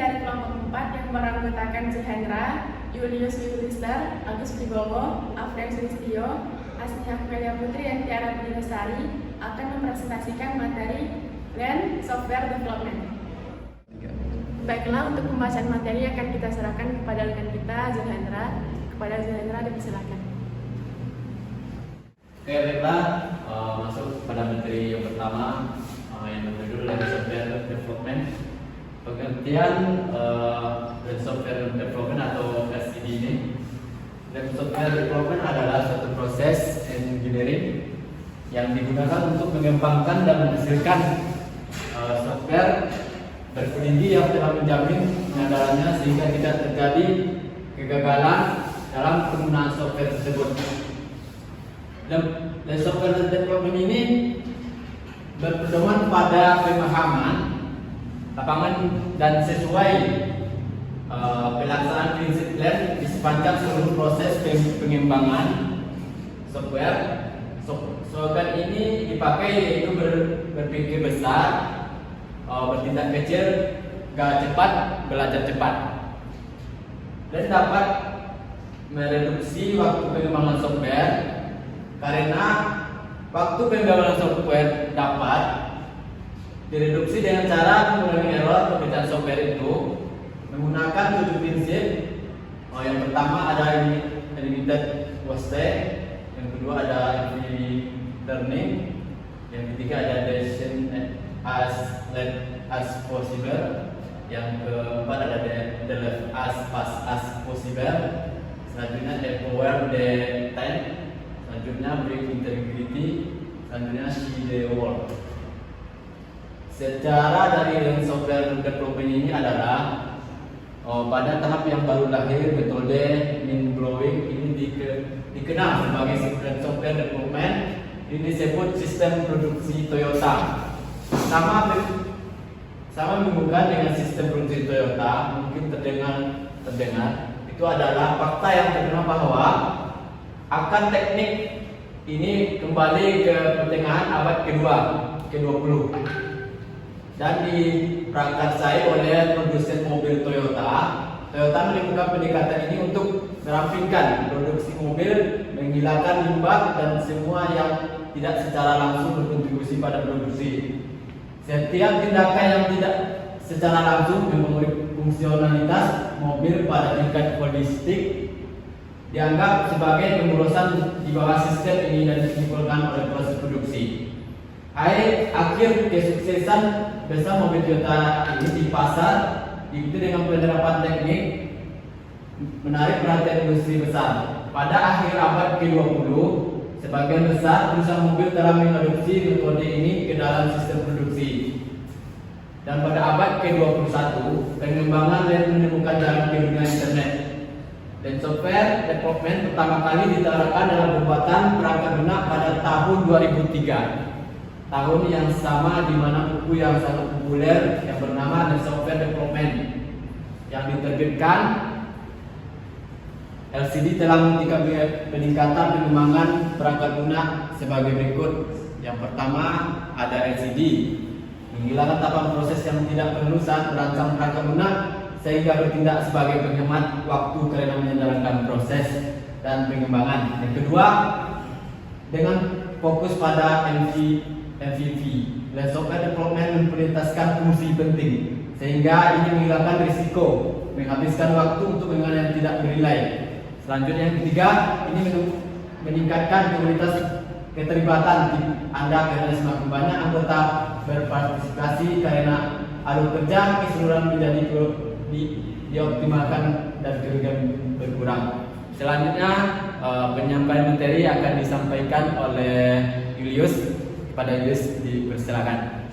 dari kelompok 4 yang beranggotakan Zihendra, Julius Yulister, Agus Pribowo, Afren Sulistyo, Asniah Melia Putri, dan Tiara Budi Lestari akan mempresentasikan materi Land Software Development. Baiklah, untuk pembahasan materi akan kita serahkan kepada rekan kita, Zihendra. Kepada Zihendra, dipersilakan. Oke, baiklah, masuk pada materi yang pertama yang berjudul Land Software Development. Pengertian Land Software Development atau LSD ini. Land Software Development adalah suatu proses engineering yang digunakan untuk mengembangkan dan menghasilkan software berpeninggi yang telah menjamin penyandarannya sehingga tidak terjadi kegagalan dalam penggunaan software tersebut. Dan software development ini berpedoman pada pemahaman lapangan dan sesuai pelaksanaan prinsip LAN di sepanjang seluruh proses pengembangan software. Slogan ini dipakai yaitu berpikir besar, bertindak kecil, gak cepat, belajar cepat, dan dapat mereduksi waktu pengembangan software karena waktu pengembangan software dapat direduksi dengan cara mengurangi error pekerjaan software itu menggunakan 7 prinsip. Yang pertama ada limited wastage, yang kedua ada infinite learning, yang ketiga ada decision as late as possible, yang keempat ada delete as fast as possible, selanjutnya empower the time, selanjutnya bring integrity, selanjutnya see the world. Secara dari Land Software Development ini adalah pada tahap yang baru lahir, metode mind blowing ini dikenal sebagai Land Software Development. Ini disebut sistem produksi Toyota. Sama bukan dengan sistem produksi Toyota, mungkin terdengar itu adalah fakta yang terkenal bahwa akan teknik ini kembali ke pertengahan abad ke-20 dan diprakarsai oleh produsen mobil Toyota. Toyota melakukan pendekatan ini untuk merampingkan produksi mobil, menghilangkan limbah dan semua yang tidak secara langsung berkontribusi pada produksi. Setiap tindakan yang tidak secara langsung memenuhi fungsionalitas mobil pada tingkat holistik dianggap sebagai pemborosan di bawah sistem ini dan ditimbulkan oleh proses produksi. Akhir kesuksesan besar mobil Toyota ini di pasar diikuti dengan penerapan teknik menarik perhatian industri besar. Pada akhir abad ke-20, sebagian besar perusahaan mobil telah mengadopsi metode ini ke dalam sistem produksi. Dan pada abad ke-21, pengembangan dan menemukan jalan ke dunia internet. Dan software development pertama kali diterapkan dalam pembuatan perangkat lunak pada tahun 2003. Tahun yang sama di mana buku yang sangat populer yang bernama The Software Development yang diterbitkan LCD telah membuktikan peningkatan pengembangan perangkat lunak sebagai berikut. Yang pertama ada LCD, menghilangkan tahapan proses yang tidak perlu saat merancang perangkat lunak sehingga bertindak sebagai penghemat waktu karena menjalankan proses dan pengembangan. Yang kedua, dengan fokus pada MVP, Land Software Development memprioritaskan fungsi penting sehingga ini menghilangkan risiko, menghabiskan waktu untuk pengembangan yang tidak bernilai. Selanjutnya yang ketiga, ini meningkatkan komunitas keterlibatan Anda karena semakin banyak anggota berpartisipasi karena alur kerja keseluruhan menjadi dioptimalkan dan kerugian berkurang. Selanjutnya penyampaian materi akan disampaikan oleh Julius. Pada Julius dipersilakan.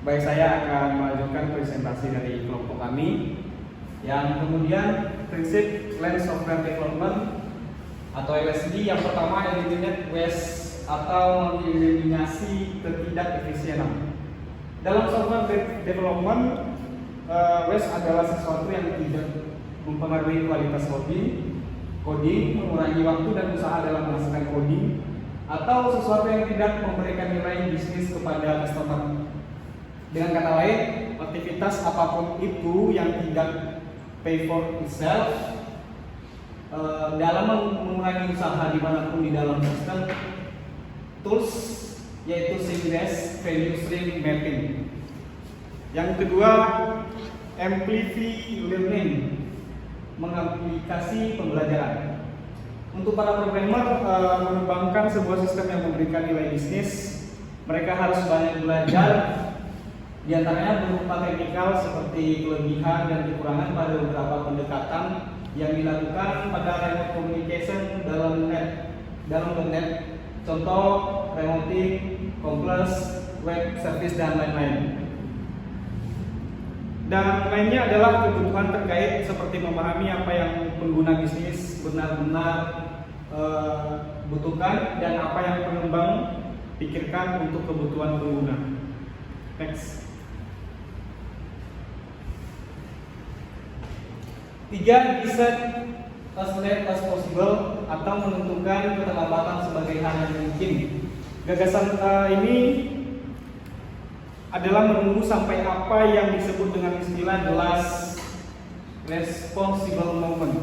Baik, saya akan melanjutkan presentasi dari kelompok kami yang kemudian prinsip Land Software Development atau LSD. Yang pertama, eliminate waste atau mengeliminasi ketidakefisienan. Dalam software development, waste adalah sesuatu yang tidak mempengaruhi kualitas coding, mengurangi waktu dan usaha dalam menghasilkan coding, atau sesuatu yang tidak memberikan nilai bisnis kepada customer. Dengan kata lain, aktivitas apapun itu yang tidak pay for itself dalam mengurangi usaha dimanapun di dalam sistem tools, yaitu CVS Value Stream Mapping. Yang kedua, Amplify Learning, mengaplikasi pembelajaran. Untuk para programmer mengembangkan sebuah sistem yang memberikan nilai bisnis, mereka harus banyak belajar, diantaranya berupa teknikal seperti kelebihan dan kekurangan pada beberapa pendekatan yang dilakukan pada remote communication dalam .NET, contoh remoting, complex, web service, dan lain-lain. Dan lainnya adalah kebutuhan terkait seperti memahami apa yang pengguna bisnis benar-benar butuhkan dan apa yang pengembang pikirkan untuk kebutuhan pengguna. Next. 3. Decide as late as possible, atau menentukan keterlambatan sebagai hal yang mungkin. Gagasan ini adalah menunggu sampai apa yang disebut dengan istilah the last responsible moment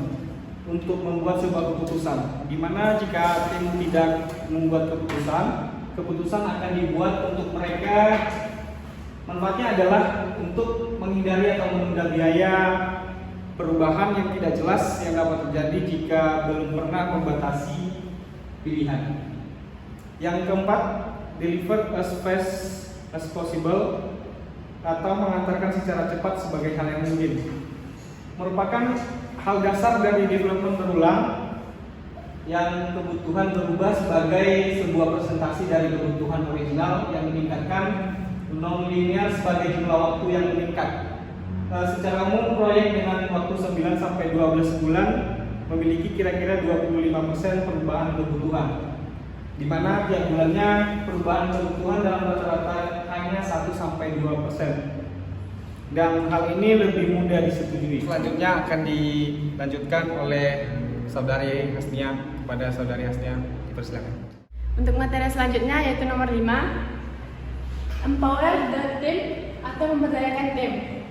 untuk membuat sebuah keputusan, di mana jika tim tidak membuat keputusan akan dibuat untuk mereka. Manfaatnya adalah untuk menghindari atau menunda biaya perubahan yang tidak jelas yang dapat terjadi jika belum pernah membatasi pilihan. Yang keempat, deliver as fast as possible, atau mengantarkan secara cepat sebagai hal yang mungkin, merupakan hal dasar dari development berulang yang kebutuhan berubah sebagai sebuah presentasi dari kebutuhan original yang meningkatkan non-linear sebagai jumlah waktu yang meningkat. Secara umum proyek dengan waktu 9 sampai 12 bulan memiliki kira-kira 25% perubahan kebutuhan, di mana tiap bulannya perubahan kebutuhan dalam rata-rata hanya 1 sampai 2%. Dan hal ini lebih mudah disetujui. Selanjutnya akan dilanjutkan oleh Saudari Hasnia. Kepada Saudari Hasnia, dipersilakan. Untuk materi selanjutnya yaitu nomor 5, empower the team atau memberdayakan tim.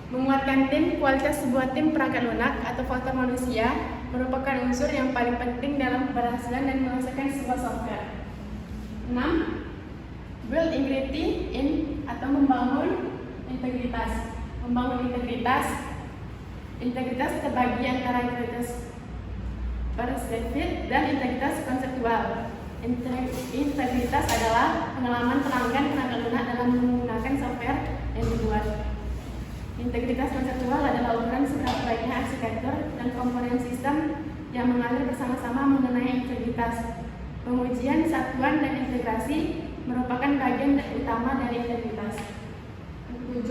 Menguatkan tim. Kualitas sebuah tim perangkat lunak atau faktor manusia merupakan unsur yang paling penting dalam keberhasilan dan menghasilkan sebuah software. 6. Build integrity in atau membangun integritas. Membangun integritas terbagi antara integritas perseptif dan integritas konseptual. Integritas adalah pengalaman pelanggan perangkat lunak dalam menggunakan software yang dibuat. Integritas konseptual adalah ukuran seberapa baiknya arsitektur dan komponen sistem yang mengalir bersama-sama mengenai integritas. Pengujian, satuan, dan integrasi merupakan bagian utama dari integritas. 7.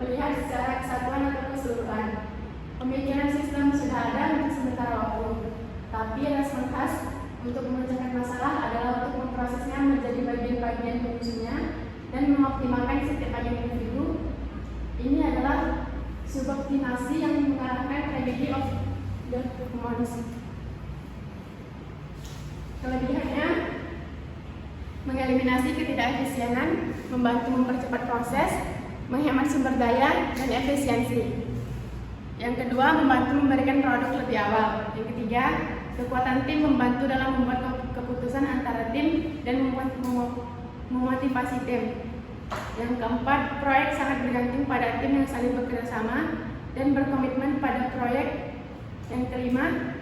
Melihat secara kesatuan atau keseluruhan. Pemikiran sistem sudah ada untuk sementara waktu, tapi respon khas untuk memecahkan masalah adalah untuk memprosesnya menjadi bagian-bagian fungsinya dan mengoptimalkan setiap bagian individu. Ini adalah suboptimasi yang mengarahkan tragedy of the commons. Kelebihannya, mengeliminasi ketidakefisienan, membantu mempercepat proses, menghemat sumber daya, dan efisiensi. Yang kedua, membantu memberikan produk lebih awal. Yang ketiga, kekuatan tim membantu dalam membuat keputusan antara tim dan memotivasi tim. Yang keempat, proyek sangat bergantung pada tim yang saling bekerja sama dan berkomitmen pada proyek. Yang kelima,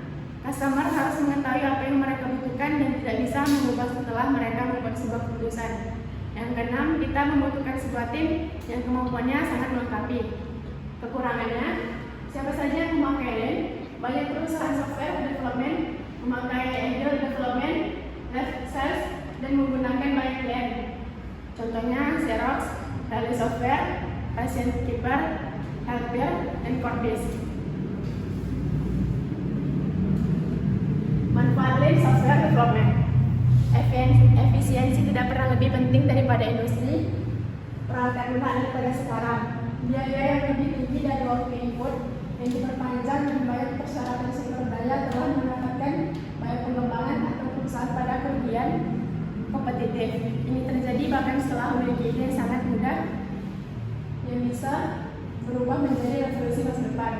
customer harus mengetahui apa yang mereka butuhkan dan tidak bisa mengubah setelah mereka membuat sebuah keputusan. Yang keenam, kita membutuhkan sebuah tim yang kemampuannya sangat melengkapi. Kekurangannya, siapa saja yang memakai Lean, banyak perusahaan software development memakai Agile Development, Left Sales, dan menggunakan banyak Lean. Contohnya Xerox, Rally Software, Patient Keeper, Healthcare, dan Cordis. Manfaat Lean Software Development. Efisiensi tidak pernah lebih penting daripada industri peralatan lunak pada sekarang. Biaya yang lebih tinggi dari waktu input yang diperpanjang dan banyak persyaratan sumber daya telah mendapatkan banyak pengembangan atau perusahaan pada kerugian kompetitif. Ini terjadi bahkan setelah memiliki ide yang sangat mudah, yang bisa berubah menjadi revolusi masa depan.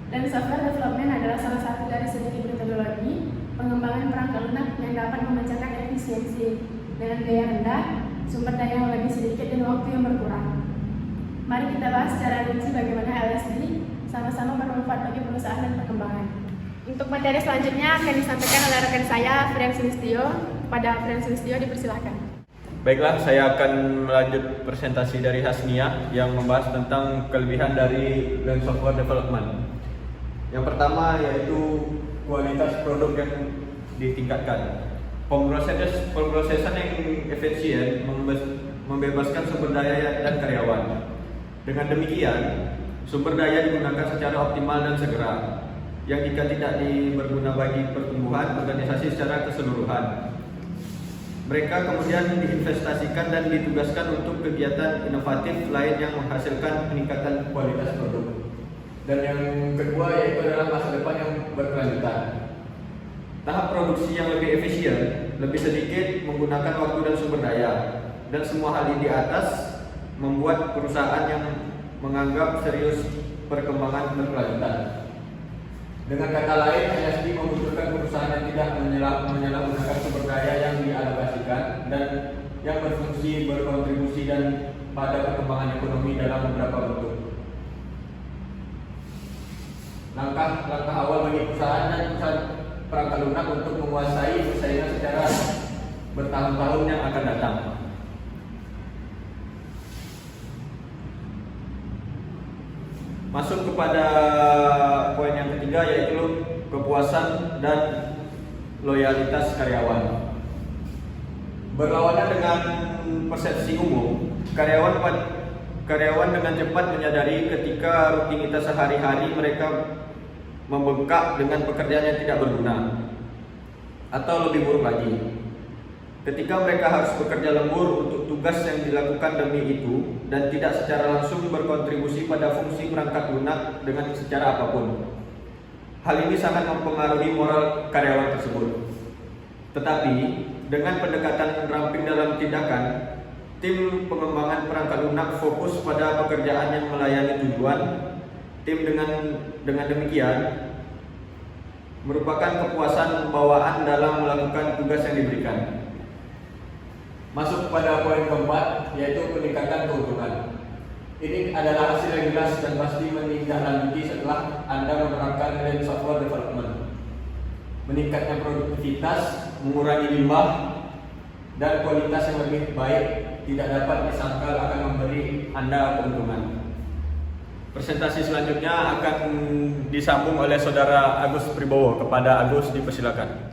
Dan software development adalah salah satu dari sedikit metodologi pengembangan perangkat lunak yang dapat memecahkan efisiensi dengan daya rendah, sumber daya yang lebih sedikit dan waktu yang berkurang. Mari kita bahas secara rinci bagaimana LSD sama-sama bermanfaat bagi perusahaan dan perkembangan. Untuk materi selanjutnya akan disampaikan oleh rekan saya, Frian Sulistyo. Pada Frian Sulistyo dipersilakan. Baiklah, saya akan melanjut presentasi dari Hasnia yang membahas tentang kelebihan dari Lean Software Development. Yang pertama yaitu kualitas produk yang ditingkatkan. Pemrosesan yang efisien membebaskan sumber daya dan karyawan. Dengan demikian, sumber daya digunakan secara optimal dan segera, yang jika tidak berguna bagi pertumbuhan organisasi secara keseluruhan. Mereka kemudian diinvestasikan dan ditugaskan untuk kegiatan inovatif lain yang menghasilkan peningkatan kualitas produk. Dan yang kedua yaitu adalah masa depan yang berkelanjutan. Tahap produksi yang lebih efisien, lebih sedikit menggunakan waktu dan sumber daya, dan semua hal ini di atas membuat perusahaan yang menganggap serius perkembangan berkelanjutan. Dengan kata lain, LSD membutuhkan perusahaan yang tidak menyalahgunakan sumber daya yang dialokasikan dan yang berkontribusi dan pada perkembangan ekonomi dalam beberapa bentuk. Langkah awal bagi perusahaan dan perusahaan perangkat lunak untuk menguasai persaingan secara bertahun-tahun yang akan datang. Masuk kepada poin yang ketiga yaitu kepuasan dan loyalitas karyawan. Berlawanan dengan persepsi umum, karyawan dengan cepat menyadari ketika rutinitas sehari-hari mereka membengkak dengan pekerjaan yang tidak berguna. Atau lebih buruk lagi, ketika mereka harus bekerja lembur untuk tugas yang dilakukan demi itu dan tidak secara langsung berkontribusi pada fungsi perangkat lunak dengan secara apapun. Hal ini sangat mempengaruhi moral karyawan tersebut. Tetapi dengan pendekatan ramping dalam tindakan, tim pengembangan perangkat lunak fokus pada pekerjaan yang melayani tujuan. Tim dengan demikian merupakan kepuasan bawaan dalam melakukan tugas yang diberikan. Masuk pada poin keempat, yaitu peningkatan keuntungan. Ini adalah hasil yang jelas dan pasti menindaklanjuti setelah Anda menerapkan Lean Software Development. Meningkatnya produktivitas, mengurangi limbah, dan kualitas yang lebih baik tidak dapat disangkal akan memberi Anda keuntungan. Presentasi selanjutnya akan disambung oleh Saudara Agus Pribowo. Kepada Agus dipersilakan.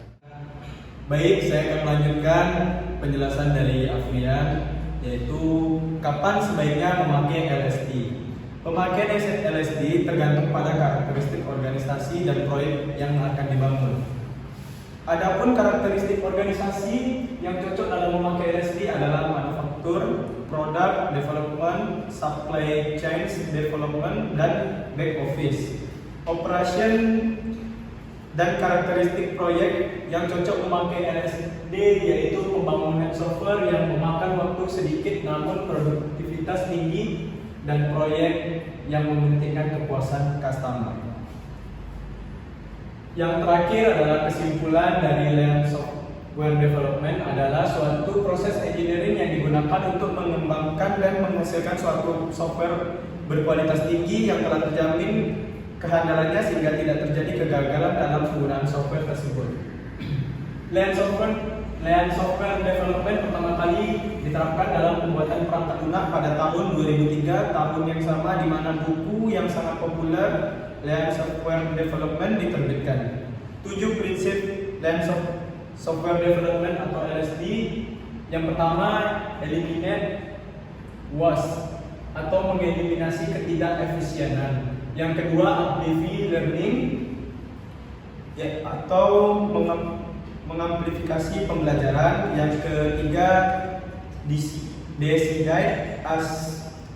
Baik, saya akan melanjutkan penjelasan dari Afrian, yaitu kapan sebaiknya memakai LSD. Pemakaian LSD tergantung pada karakteristik organisasi dan proyek yang akan dibangun. Adapun karakteristik organisasi yang cocok dalam memakai LSD adalah manufaktur, product development, supply chain development, dan back office. Operation dan karakteristik proyek yang cocok memakai LSD yaitu pembangunan software yang memakan waktu sedikit namun produktivitas tinggi dan proyek yang mementingkan kepuasan customer. Yang terakhir adalah kesimpulan dari Lean Software Development adalah suatu proses engineering yang digunakan untuk mengembangkan dan menghasilkan suatu software berkualitas tinggi yang telah terjamin kehandalannya sehingga tidak terjadi kegagalan dalam penggunaan software tersebut. Lean Software Development pertama kali diterapkan dalam pembuatan perangkat lunak pada tahun 2003, tahun yang sama di mana buku yang sangat populer Lean Software Development diterbitkan. 7 prinsip Lean Software Development atau LSD. Yang pertama, eliminate waste atau mengeliminasi ketidakefisienan. Yang kedua, amplify learning atau mengamplifikasi pembelajaran. Yang ketiga, decide as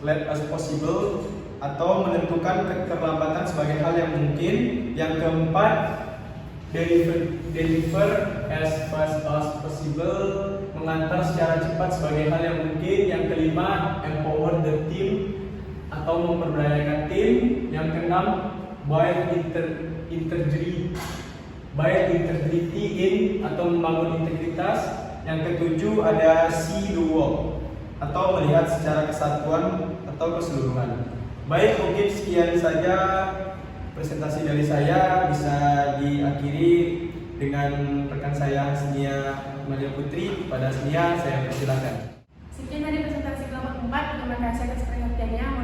late as possible atau menentukan keterlambatan sebagai hal yang mungkin. Yang keempat, deliver as fast as possible, mengantar secara cepat sebagai hal yang mungkin. Yang kelima, empower the team atau memperdayakan tim. Yang keenam, build integrity in atau membangun integritas. Yang ketujuh ada see the world atau melihat secara kesatuan atau keseluruhan. Baik, mungkin sekian saja presentasi dari saya. Bisa diakhiri dengan rekan saya Hasnia Maria Putri. Pada Hasnia saya persilakan. Sekian dari presentasi kelompok 4. Terima kasih atas perhatiannya.